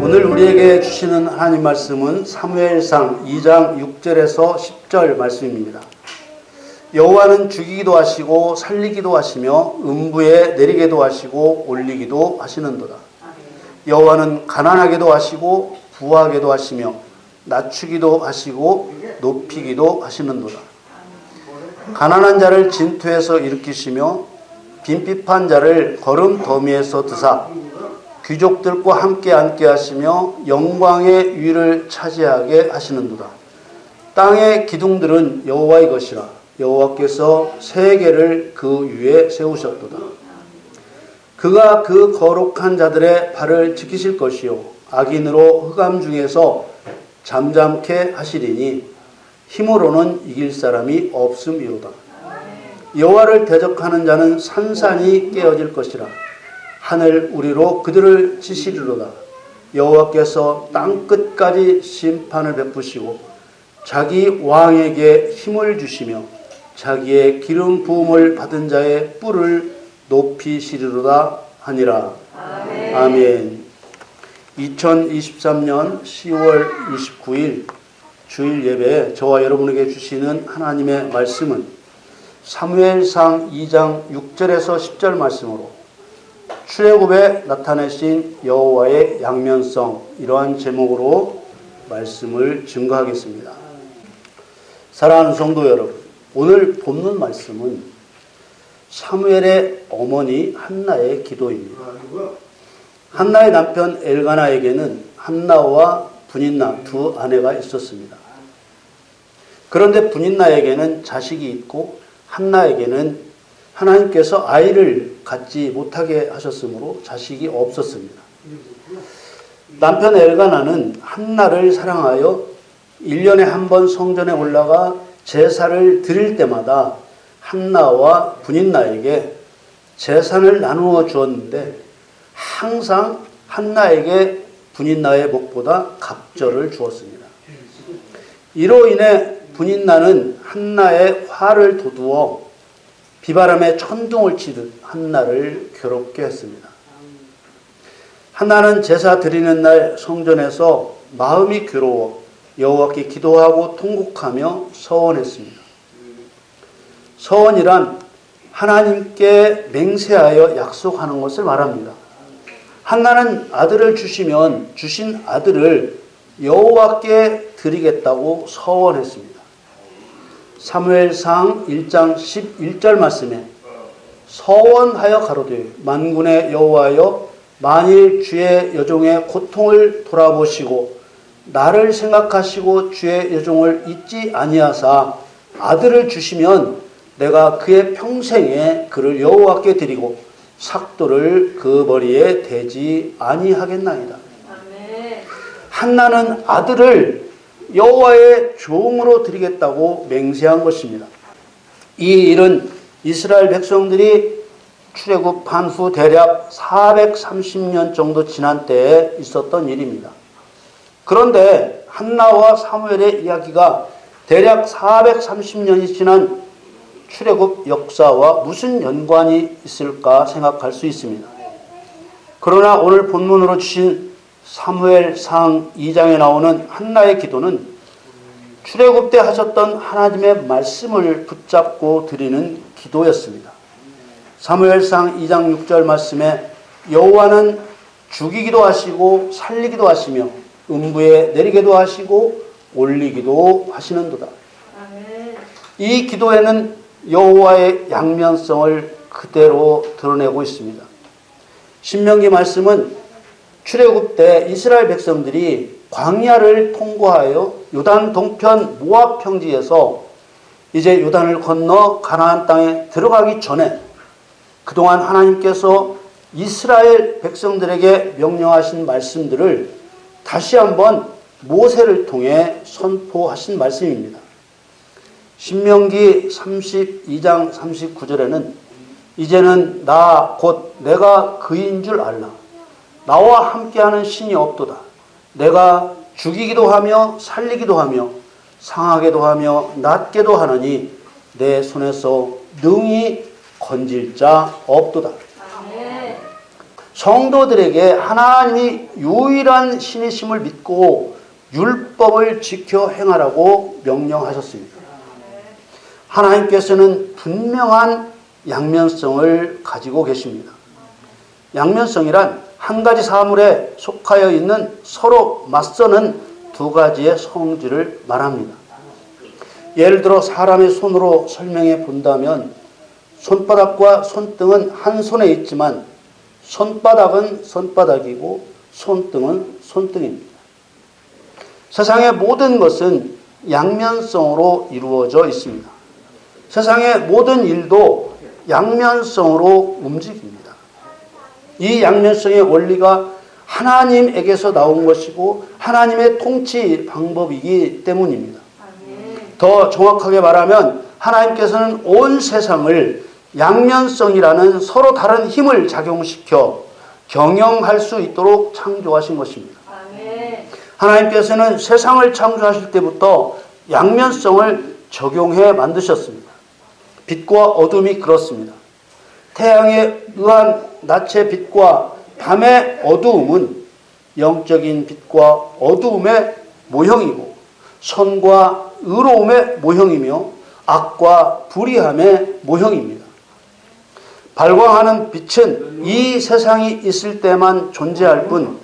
오늘 우리에게 주시는 하나님 말씀은 사무엘상 2장 6절에서 10절 말씀입니다. 여호와는 죽이기도 하시고 살리기도 하시며 음부에 내리게도 하시고 올리기도 하시는도다. 여호와는 가난하게도 하시고 부하게도 하시며 낮추기도 하시고 높이기도 하시는도다. 가난한 자를 진토에서 일으키시며 빈핍한 자를 거름더미에서 드사 귀족들과 함께 앉게 하시며 영광의 위를 차지하게 하시는도다. 땅의 기둥들은 여호와의 것이라. 여호와께서 세계를 그 위에 세우셨도다. 그가 그 거룩한 자들의 발을 지키실 것이요 악인으로 흑암 중에서 잠잠케 하시리니 힘으로는 이길 사람이 없음이로다. 여호와를 대적하는 자는 산산이 깨어질 것이라. 하늘 우리로 그들을 치시리로다. 여호와께서 땅 끝까지 심판을 베푸시고 자기 왕에게 힘을 주시며 자기의 기름 부음을 받은 자의 뿔을 높이시리로다 하니라. 아멘. 아멘. 2023년 10월 29일 주일 예배에 저와 여러분에게 주시는 하나님의 말씀은 사무엘상 2장 6절에서 10절 말씀으로 출애굽에 나타내신 여호와의 양면성, 이러한 제목으로 말씀을 증거하겠습니다. 사랑하는 성도 여러분, 오늘 본문 말씀은 사무엘의 어머니 한나의 기도입니다. 한나의 남편 엘가나에게는 한나와 분인나 두 아내가 있었습니다. 그런데 분인나에게는 자식이 있고 한나에게는 하나님께서 아이를 갖지 못하게 하셨으므로 자식이 없었습니다. 남편 엘가나는 한나를 사랑하여 1년에 한 번 성전에 올라가 제사를 드릴 때마다 한나와 분인나에게 제사를 나누어 주었는데 항상 한나에게 분인나의 목보다 갑절을 주었습니다. 이로 인해 분인나는 한나의 화를 돋우어 비바람에 천둥을 치듯 한나를 괴롭게 했습니다. 한나는 제사 드리는 날 성전에서 마음이 괴로워 여호와께 기도하고 통곡하며 서원했습니다. 서원이란 하나님께 맹세하여 약속하는 것을 말합니다. 한나는 아들을 주시면 주신 아들을 여호와께 드리겠다고 서원했습니다. 사무엘상 1장 11절 말씀에 서원하여 가로되 만군의 여호와여 만일 주의 여종의 고통을 돌아보시고 나를 생각하시고 주의 여종을 잊지 아니하사 아들을 주시면 내가 그의 평생에 그를 여호와께 드리고 삭도를 그 머리에 대지 아니하겠나이다. 한나는 아들을 여호와의 종으로 드리겠다고 맹세한 것입니다. 이 일은 이스라엘 백성들이 출애굽한 후 대략 430년 정도 지난 때에 있었던 일입니다. 그런데 한나와 사무엘의 이야기가 대략 430년이 지난 출애굽 역사와 무슨 연관이 있을까 생각할 수 있습니다. 그러나 오늘 본문으로 주신 사무엘상 2장에 나오는 한나의 기도는 출애굽 때 하셨던 하나님의 말씀을 붙잡고 드리는 기도였습니다. 사무엘상 2장 6절 말씀에 여호와는 죽이기도 하시고 살리기도 하시며 음부에 내리기도 하시고 올리기도 하시는도다. 이 기도에는 여호와의 양면성을 그대로 드러내고 있습니다. 신명기 말씀은 출애굽 때 이스라엘 백성들이 광야를 통과하여 요단 동편 모압 평지에서 이제 요단을 건너 가나안 땅에 들어가기 전에 그동안 하나님께서 이스라엘 백성들에게 명령하신 말씀들을 다시 한번 모세를 통해 선포하신 말씀입니다. 신명기 32장 39절에는 이제는 나 곧 내가 그인 줄 알라. 나와 함께하는 신이 없도다. 내가 죽이기도 하며 살리기도 하며 상하게도 하며 낫게도 하느니 내 손에서 능히 건질 자 없도다. 성도들에게 하나님이 유일한 신이심을 믿고 율법을 지켜 행하라고 명령하셨습니다. 하나님께서는 분명한 양면성을 가지고 계십니다. 양면성이란 한 가지 사물에 속하여 있는 서로 맞서는 두 가지의 성질을 말합니다. 예를 들어 사람의 손으로 설명해 본다면 손바닥과 손등은 한 손에 있지만 손바닥은 손바닥이고 손등은 손등입니다. 세상의 모든 것은 양면성으로 이루어져 있습니다. 세상의 모든 일도 양면성으로 움직입니다. 이 양면성의 원리가 하나님에게서 나온 것이고 하나님의 통치 방법이기 때문입니다. 더 정확하게 말하면 하나님께서는 온 세상을 양면성이라는 서로 다른 힘을 작용시켜 경영할 수 있도록 창조하신 것입니다. 하나님께서는 세상을 창조하실 때부터 양면성을 적용해 만드셨습니다. 빛과 어둠이 그렇습니다. 태양에 의한 낮의 빛과 밤의 어두움은 영적인 빛과 어두움의 모형이고 선과 의로움의 모형이며 악과 불의함의 모형입니다. 발광하는 빛은 이 세상이 있을 때만 존재할 뿐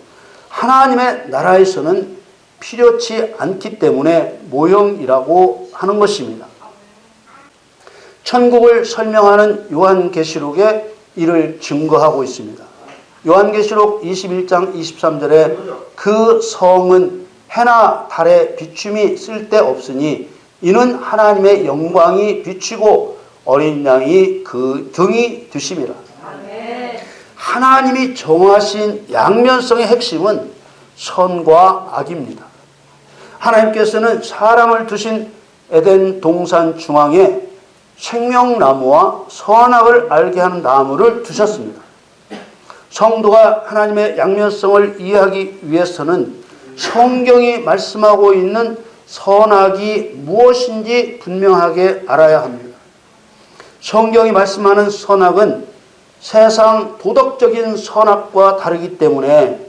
하나님의 나라에서는 필요치 않기 때문에 모형이라고 하는 것입니다. 천국을 설명하는 요한계시록에 이를 증거하고 있습니다. 요한계시록 21장 23절에 그 성은 해나 달의 비춤이 쓸데없으니 이는 하나님의 영광이 비치고 어린 양이 그 등이 되심이라. 하나님이 정하신 양면성의 핵심은 선과 악입니다. 하나님께서는 사람을 두신 에덴 동산 중앙에 생명나무와 선악을 알게 하는 나무를 두셨습니다. 성도가 하나님의 양면성을 이해하기 위해서는 성경이 말씀하고 있는 선악이 무엇인지 분명하게 알아야 합니다. 성경이 말씀하는 선악은 세상 도덕적인 선악과 다르기 때문에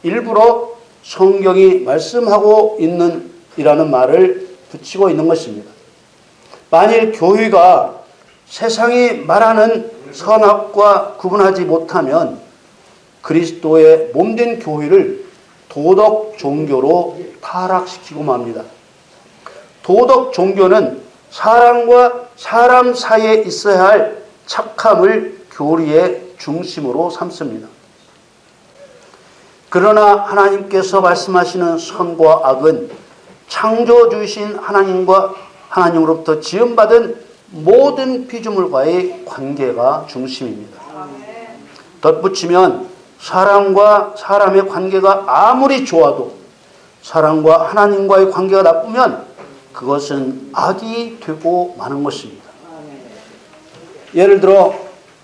일부러 성경이 말씀하고 있는 이라는 말을 붙이고 있는 것입니다. 만일 교회가 세상이 말하는 선악과 구분하지 못하면 그리스도의 몸된 교회를 도덕 종교로 타락시키고 맙니다. 도덕 종교는 사람과 사람 사이에 있어야 할 착함을 교리의 중심으로 삼습니다. 그러나 하나님께서 말씀하시는 선과 악은 창조주이신 하나님으로부터 지음받은 모든 피조물과의 관계가 중심입니다. 덧붙이면 사람과 사람의 관계가 아무리 좋아도 사람과 하나님과의 관계가 나쁘면 그것은 악이 되고 마는 것입니다. 예를 들어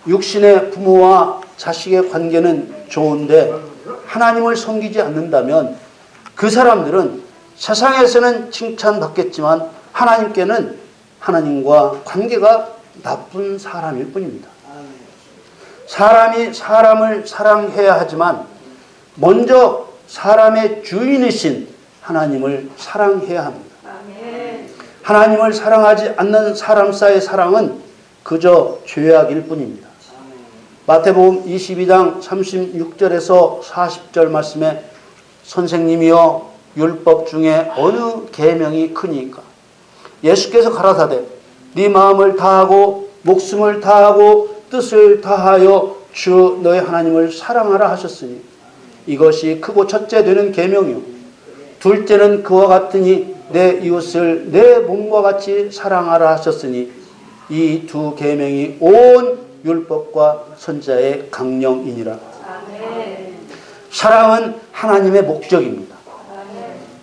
육신의 부모와 자식의 관계는 좋은데 하나님을 섬기지 않는다면 그 사람들은 세상에서는 칭찬받겠지만 하나님께는 하나님과 관계가 나쁜 사람일 뿐입니다. 사람이 사람을 사랑해야 하지만 먼저 사람의 주인이신 하나님을 사랑해야 합니다. 하나님을 사랑하지 않는 사람 사이의 사랑은 그저 죄악일 뿐입니다. 마태복음 22장 36절에서 40절 말씀에 선생님이여 율법 중에 어느 계명이 크니까? 예수께서 가라사대 네 마음을 다하고 목숨을 다하고 뜻을 다하여 주 너의 하나님을 사랑하라 하셨으니 이것이 크고 첫째 되는 계명이요 둘째는 그와 같으니 내 이웃을 내 몸과 같이 사랑하라 하셨으니 이 두 계명이 온 율법과 선지자의 강령이니라. 사랑은 하나님의 목적입니다.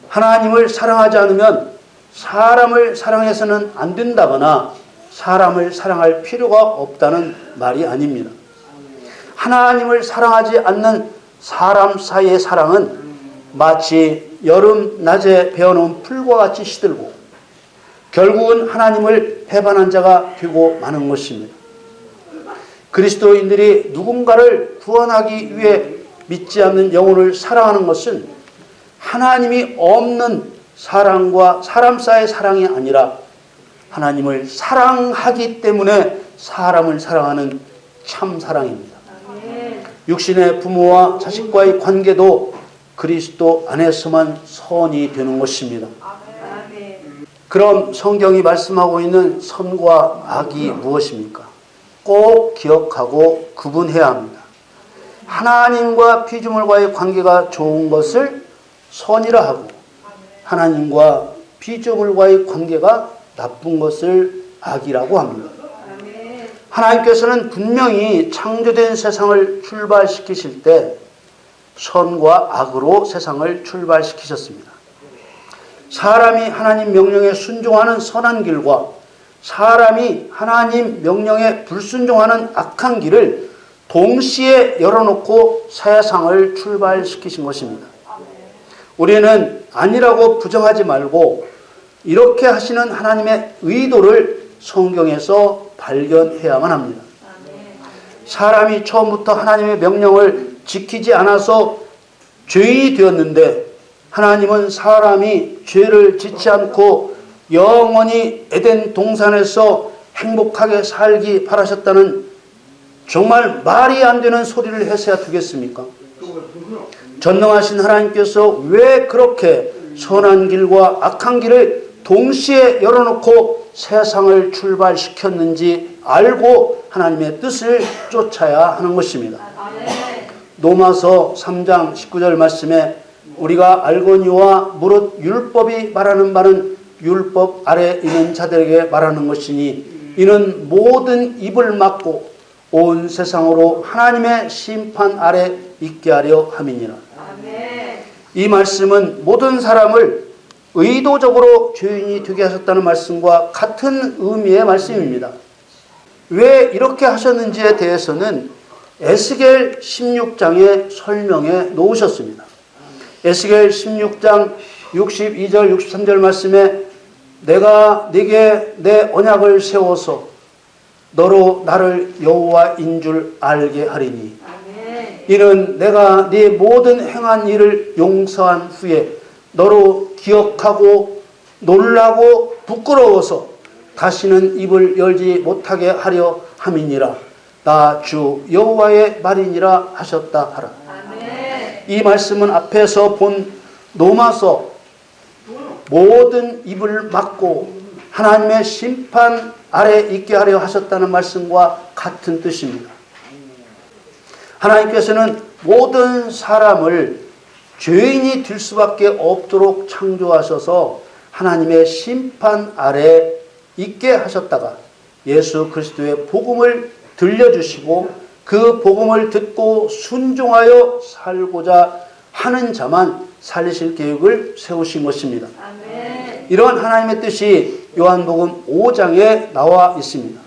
하나님을 사랑하지 않으면 사람을 사랑해서는 안 된다거나 사람을 사랑할 필요가 없다는 말이 아닙니다. 하나님을 사랑하지 않는 사람 사이의 사랑은 마치 여름 낮에 베어놓은 풀과 같이 시들고 결국은 하나님을 배반한 자가 되고 마는 것입니다. 그리스도인들이 누군가를 구원하기 위해 믿지 않는 영혼을 사랑하는 것은 하나님이 없는 사랑과 사람 사이의 사랑이 아니라 하나님을 사랑하기 때문에 사람을 사랑하는 참 사랑입니다. 육신의 부모와 자식과의 관계도 그리스도 안에서만 선이 되는 것입니다. 그럼 성경이 말씀하고 있는 선과 악이 무엇입니까? 꼭 기억하고 구분해야 합니다. 하나님과 피조물과의 관계가 좋은 것을 선이라 하고 하나님과 피조물과의 관계가 나쁜 것을 악이라고 합니다. 하나님께서는 분명히 창조된 세상을 출발시키실 때 선과 악으로 세상을 출발시키셨습니다. 사람이 하나님 명령에 순종하는 선한 길과 사람이 하나님 명령에 불순종하는 악한 길을 동시에 열어놓고 세상을 출발시키신 것입니다. 우리는 아니라고 부정하지 말고 이렇게 하시는 하나님의 의도를 성경에서 발견해야만 합니다. 사람이 처음부터 하나님의 명령을 지키지 않아서 죄인이 되었는데 하나님은 사람이 죄를 짓지 않고 영원히 에덴 동산에서 행복하게 살기 바라셨다는 정말 말이 안 되는 소리를 해서야 되겠습니까? 전능하신 하나님께서 왜 그렇게 선한 길과 악한 길을 동시에 열어놓고 세상을 출발시켰는지 알고 하나님의 뜻을 쫓아야 하는 것입니다. 로마서 3장 19절 말씀에 우리가 알거니와 무릇 율법이 말하는 바는 율법 아래 있는 자들에게 말하는 것이니 이는 모든 입을 막고 온 세상으로 하나님의 심판 아래 있게 하려 함이니라. 이 말씀은 모든 사람을 의도적으로 죄인이 되게 하셨다는 말씀과 같은 의미의 말씀입니다. 왜 이렇게 하셨는지에 대해서는 에스겔 16장에 설명해 놓으셨습니다. 에스겔 16장 62절 63절 말씀에 내가 네게 내 언약을 세워서 너로 나를 여호와인 줄 알게 하리니 이는 내가 네 모든 행한 일을 용서한 후에 너로 기억하고 놀라고 부끄러워서 다시는 입을 열지 못하게 하려 함이니라. 나 주 여호와의 말이니라 하셨다 하라. 이 말씀은 앞에서 본 로마서 모든 입을 막고 하나님의 심판 아래 있게 하려 하셨다는 말씀과 같은 뜻입니다. 하나님께서는 모든 사람을 죄인이 될 수밖에 없도록 창조하셔서 하나님의 심판 아래 있게 하셨다가 예수 그리스도의 복음을 들려주시고 그 복음을 듣고 순종하여 살고자 하는 자만 살리실 계획을 세우신 것입니다. 이러한 하나님의 뜻이 요한복음 5장에 나와 있습니다.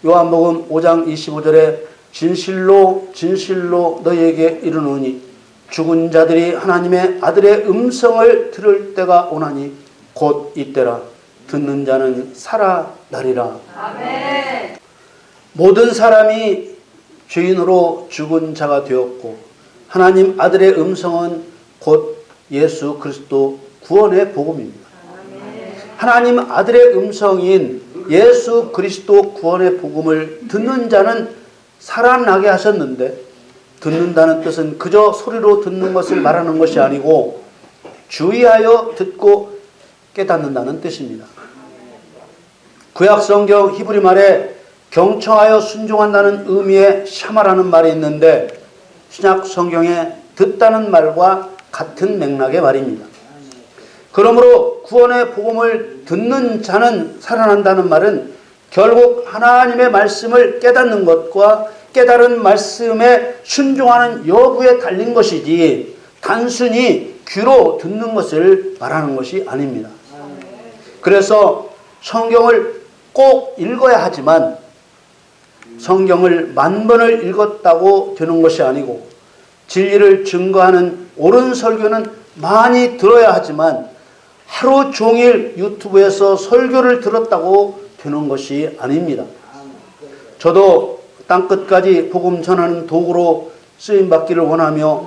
요한복음 5장 25절에 진실로 진실로 너희에게 이르노니 죽은 자들이 하나님의 아들의 음성을 들을 때가 오나니 곧 이때라. 듣는 자는 살아나리라. 아멘. 모든 사람이 죄인으로 죽은 자가 되었고 하나님 아들의 음성은 곧 예수 그리스도 구원의 복음입니다. 아멘. 하나님 아들의 음성인 예수 그리스도 구원의 복음을 듣는 자는 살아나게 하셨는데 듣는다는 뜻은 그저 소리로 듣는 것을 말하는 것이 아니고 주의하여 듣고 깨닫는다는 뜻입니다. 구약성경 히브리 말에 경청하여 순종한다는 의미의 샤마라는 말이 있는데 신약 성경에 듣다는 말과 같은 맥락의 말입니다. 그러므로 구원의 복음을 듣는 자는 살아난다는 말은 결국 하나님의 말씀을 깨닫는 것과 깨달은 말씀에 순종하는 여부에 달린 것이지 단순히 귀로 듣는 것을 말하는 것이 아닙니다. 그래서 성경을 꼭 읽어야 하지만 성경을 10,000번을 읽었다고 되는 것이 아니고 진리를 증거하는 옳은 설교는 많이 들어야 하지만 하루 종일 유튜브에서 설교를 들었다고 되는 것이 아닙니다. 저도 땅끝까지 복음 전하는 도구로 쓰임받기를 원하며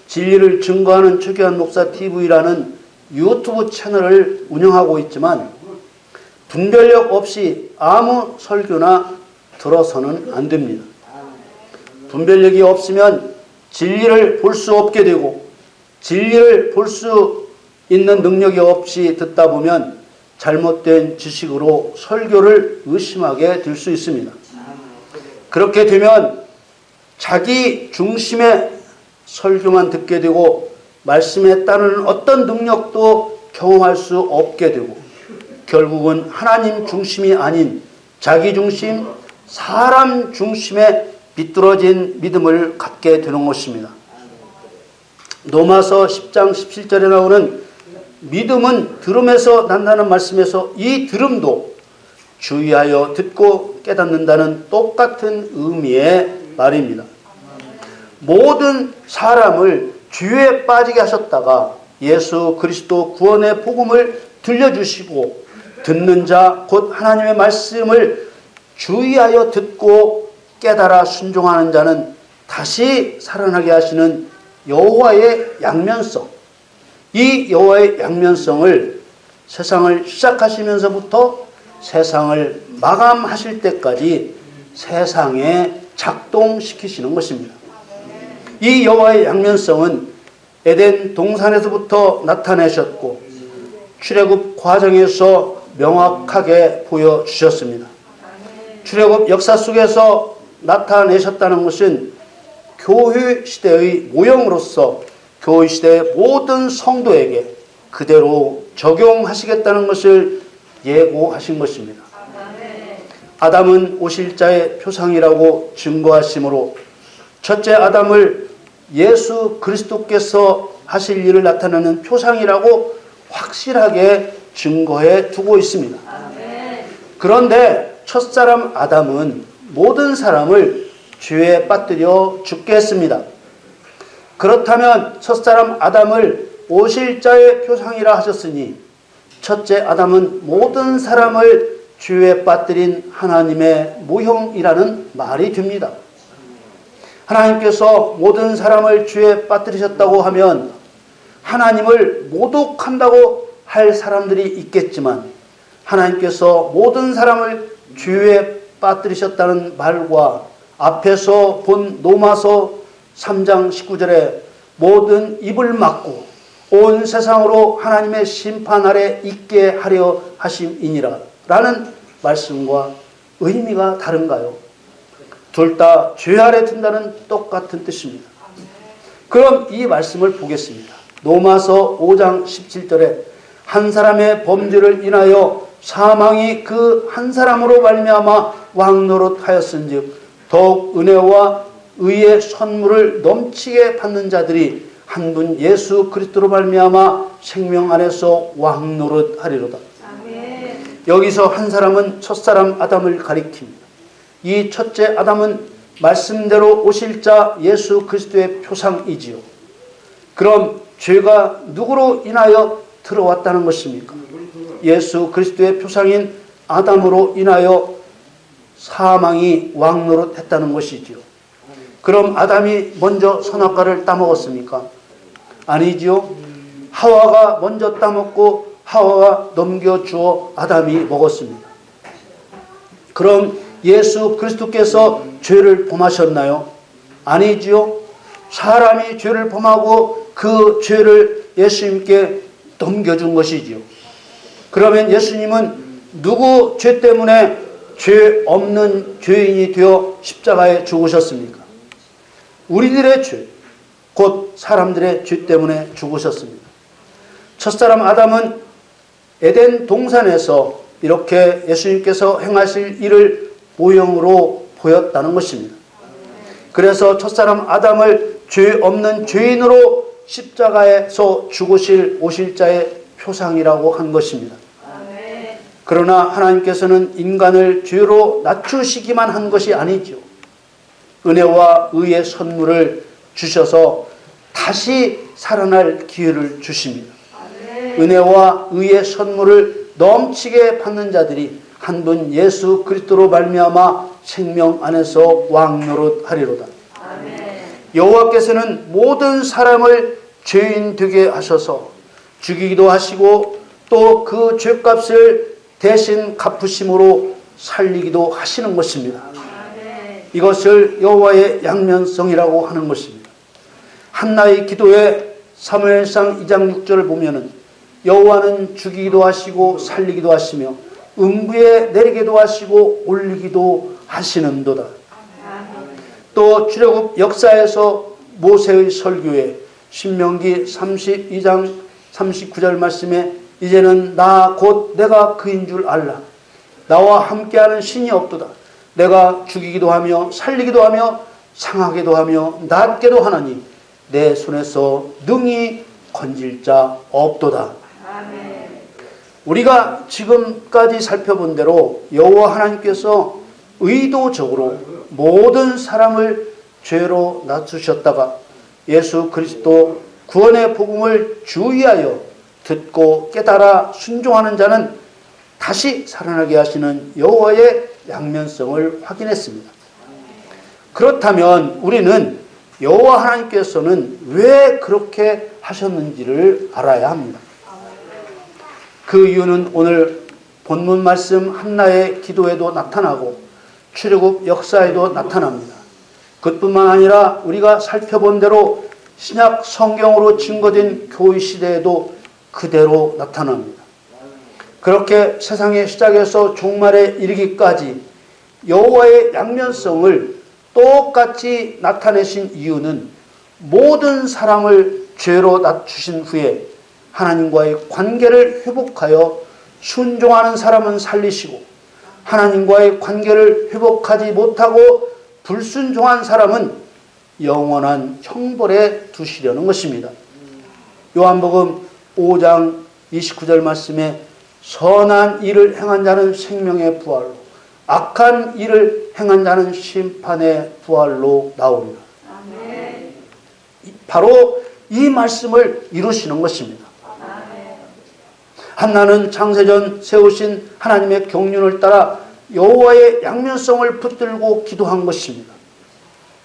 진리를 증거하는 초기한 목사 TV라는 유튜브 채널을 운영하고 있지만 분별력 없이 아무 설교나 들어서는 안 됩니다. 분별력이 없으면 진리를 볼 수 없게 되고 진리를 볼 수 있는 능력이 없이 듣다 보면 잘못된 지식으로 설교를 의심하게 될 수 있습니다. 그렇게 되면 자기 중심의 설교만 듣게 되고 말씀에 따르는 어떤 능력도 경험할 수 없게 되고 결국은 하나님 중심이 아닌 자기 중심, 사람 중심의 비뚤어진 믿음을 갖게 되는 것입니다. 로마서 10장 17절에 나오는 믿음은 들음에서 난다는 말씀에서 이 들음도 주의하여 듣고 깨닫는다는 똑같은 의미의 말입니다. 모든 사람을 죄에 빠지게 하셨다가 예수 그리스도 구원의 복음을 들려주시고 듣는 자 곧 하나님의 말씀을 주의하여 듣고 깨달아 순종하는 자는 다시 살아나게 하시는 여호와의 양면성, 이 여호와의 양면성을 세상을 시작하시면서부터 세상을 마감하실 때까지 세상에 작동시키시는 것입니다. 이 여호와의 양면성은 에덴 동산에서부터 나타내셨고 출애굽 과정에서 명확하게 보여주셨습니다. 출애굽 역사 속에서 나타내셨다는 것은 교회 시대의 모형으로서 교회 시대의 모든 성도에게 그대로 적용하시겠다는 것을 예고하신 것입니다. 아담은 오실 자의 표상이라고 증거하시므로 첫째 아담을 예수 그리스도께서 하실 일을 나타내는 표상이라고 확실하게 증거해 두고 있습니다. 그런데 첫사람 아담은 모든 사람을 죄에 빠뜨려 죽게 했습니다. 그렇다면 첫사람 아담을 오실 자의 표상이라 하셨으니 첫째 아담은 모든 사람을 죄에 빠뜨린 하나님의 모형이라는 말이 됩니다. 하나님께서 모든 사람을 죄에 빠뜨리셨다고 하면 하나님을 모독한다고 할 사람들이 있겠지만 하나님께서 모든 사람을 죄에 빠뜨리셨다는 말과 앞에서 본 로마서 3장 19절에 모든 입을 막고 온 세상으로 하나님의 심판 아래 있게 하려 하심이니라 라는 말씀과 의미가 다른가요? 둘 다 죄 아래 든다는 똑같은 뜻입니다. 그럼 이 말씀을 보겠습니다. 로마서 5장 17절에 한 사람의 범죄를 인하여 사망이 그 한 사람으로 말미암아 왕노릇하였은즉 더욱 은혜와 의의 선물을 넘치게 받는 자들이 한 분 예수 그리스도로 말미암아 생명 안에서 왕노릇하리로다. 여기서 한 사람은 첫사람 아담을 가리킵니다. 이 첫째 아담은 말씀대로 오실 자 예수 그리스도의 표상이지요. 그럼 죄가 누구로 인하여 들어왔다는 것입니까? 예수 그리스도의 표상인 아담으로 인하여 사망이 왕노릇했다는 것이지요. 그럼 아담이 먼저 선악과를 따먹었습니까? 아니지요. 하와가 먼저 따먹고 하와가 넘겨주어 아담이 먹었습니다. 그럼 예수 그리스도께서 죄를 범하셨나요? 아니지요. 사람이 죄를 범하고 그 죄를 예수님께 넘겨준 것이지요. 그러면 예수님은 누구 죄 때문에 죄 없는 죄인이 되어 십자가에 죽으셨습니까? 우리들의 죄, 곧 사람들의 죄 때문에 죽으셨습니다. 첫사람 아담은 에덴 동산에서 이렇게 예수님께서 행하실 일을 모형으로 보였다는 것입니다. 그래서 첫사람 아담을 죄 없는 죄인으로 십자가에서 죽으실 오실 자의 표상이라고 한 것입니다. 그러나 하나님께서는 인간을 죄로 낮추시기만 한 것이 아니죠. 은혜와 의의 선물을 주셔서 다시 살아날 기회를 주십니다. 은혜와 의의 선물을 넘치게 받는 자들이 한 분 예수 그리스도로 말미암아 생명 안에서 왕노릇하리로다. 여호와께서는 모든 사람을 죄인 되게 하셔서 죽이기도 하시고 또 그 죄값을 대신 갚으심으로 살리기도 하시는 것입니다. 이것을 여호와의 양면성이라고 하는 것입니다. 한나의 기도에 사무엘상 2장 6절을 보면은 여호와는 죽이기도 하시고 살리기도 하시며 음부에 내리기도 하시고 올리기도 하시는도다. 또 출애굽 역사에서 모세의 설교에 신명기 32장 39절 말씀에 이제는 나 곧 내가 그인 줄 알라. 나와 함께하는 신이 없도다. 내가 죽이기도 하며 살리기도 하며 상하게도 하며 낫게도 하나니 내 손에서 능히 건질 자 없도다. 아멘. 우리가 지금까지 살펴본 대로 여호와 하나님께서 의도적으로 모든 사람을 죄로 낮추셨다가 예수 그리스도 구원의 복음을 주의하여 듣고 깨달아 순종하는 자는 다시 살아나게 하시는 여호와의 양면성을 확인했습니다. 그렇다면 우리는 여호와 하나님께서는 왜 그렇게 하셨는지를 알아야 합니다. 그 이유는 오늘 본문 말씀 한나의 기도에도 나타나고 출애굽 역사에도 나타납니다. 그뿐만 아니라 우리가 살펴본 대로 신약 성경으로 증거된 교회 시대에도 그대로 나타납니다. 그렇게 세상의 시작에서 종말에 이르기까지 여호와의 양면성을 똑같이 나타내신 이유는 모든 사람을 죄로 낮추신 후에 하나님과의 관계를 회복하여 순종하는 사람은 살리시고 하나님과의 관계를 회복하지 못하고 불순종한 사람은 영원한 형벌에 두시려는 것입니다. 요한복음 5장 29절 말씀에 선한 일을 행한 자는 생명의 부활로 악한 일을 행한 자는 심판의 부활로 나옵니다. 아멘. 바로 이 말씀을 이루시는 것입니다. 아멘. 한나는 창세전 세우신 하나님의 경륜을 따라 여호와의 양면성을 붙들고 기도한 것입니다.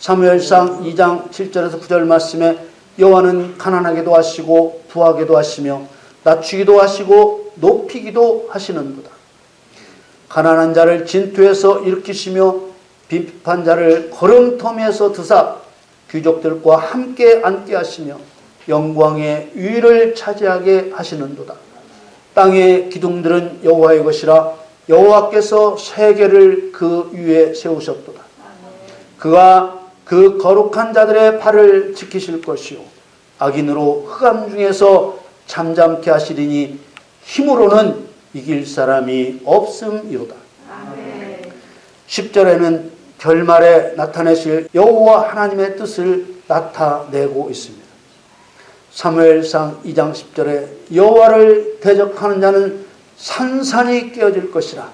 사무엘상 2장 7절에서 9절 말씀에 여호와는 가난하게도 하시고 부하게도 하시며 낮추기도 하시고 높이기도 하시는도다. 가난한 자를 진토에서 일으키시며 빈핍한 자를 걸음터미에서 드사 귀족들과 함께 앉게 하시며 영광의 위를 차지하게 하시는도다. 땅의 기둥들은 여호와의 것이라 여호와께서 세계를 그 위에 세우셨도다. 그가 그 거룩한 자들의 발을 지키실 것이요 악인으로 흑암 중에서 잠잠케 하시리니 힘으로는 이길 사람이 없음이로다. 10절에는 결말에 나타내실 여호와 하나님의 뜻을 나타내고 있습니다. 사무엘상 2장 10절에 여호와를 대적하는 자는 산산이 깨어질 것이라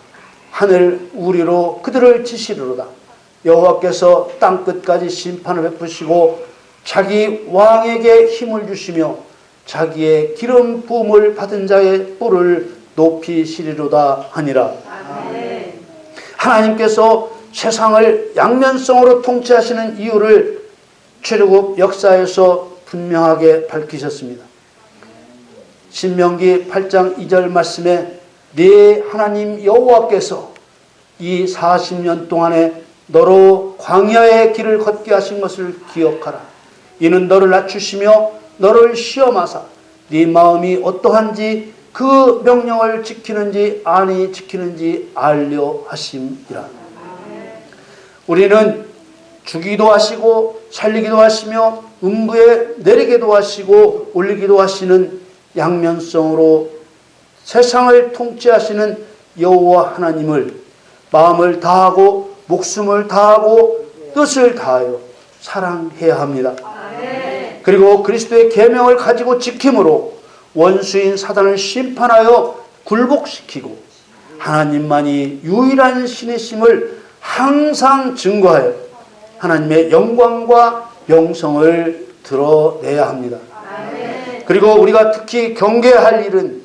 하늘 우리로 그들을 치시리로다. 여호와께서 땅끝까지 심판을 베푸시고 자기 왕에게 힘을 주시며 자기의 기름 부음을 받은 자의 뿔을 높이시리로다 하니라. 아멘. 하나님께서 세상을 양면성으로 통치하시는 이유를 출애굽 역사에서 분명하게 밝히셨습니다. 신명기 8장 2절 말씀에 네 하나님 여호와께서 이 40년 동안에 너로 광야의 길을 걷게 하신 것을 기억하라. 이는 너를 낮추시며 너를 시험하사 네 마음이 어떠한지 그 명령을 지키는지 아니 지키는지 알려 하심이라. 우리는 죽이기도 하시고 살리기도 하시며 음부에 내리기도 하시고 올리기도 하시는 양면성으로 세상을 통치하시는 여호와 하나님을 마음을 다하고 목숨을 다하고 뜻을 다하여 사랑해야 합니다. 그리고 그리스도의 계명을 가지고 지킴으로 원수인 사단을 심판하여 굴복시키고 하나님만이 유일한 신이심을 항상 증거하여 하나님의 영광과 영성을 드러내야 합니다. 그리고 우리가 특히 경계할 일은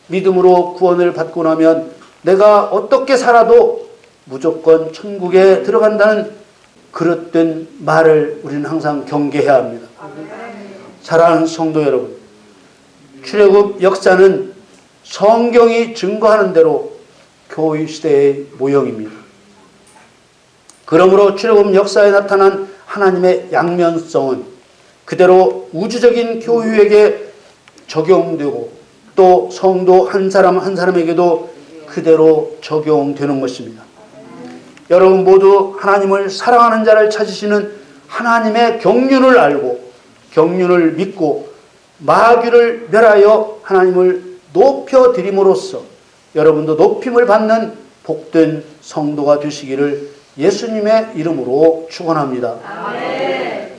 믿음으로 구원을 받고 나면 내가 어떻게 살아도 무조건 천국에 들어간다는 그릇된 말을 우리는 항상 경계해야 합니다. 사랑하는 성도 여러분, 출애굽 역사는 성경이 증거하는 대로 교회 시대의 모형입니다. 그러므로 출애굽 역사에 나타난 하나님의 양면성은 그대로 우주적인 교회에게 적용되고 또 성도 한 사람 한 사람에게도 그대로 적용되는 것입니다. 여러분 모두 하나님을 사랑하는 자를 찾으시는 하나님의 경륜을 알고 경륜을 믿고 마귀를 멸하여 하나님을 높여드림으로써 여러분도 높임을 받는 복된 성도가 되시기를 예수님의 이름으로 축원합니다.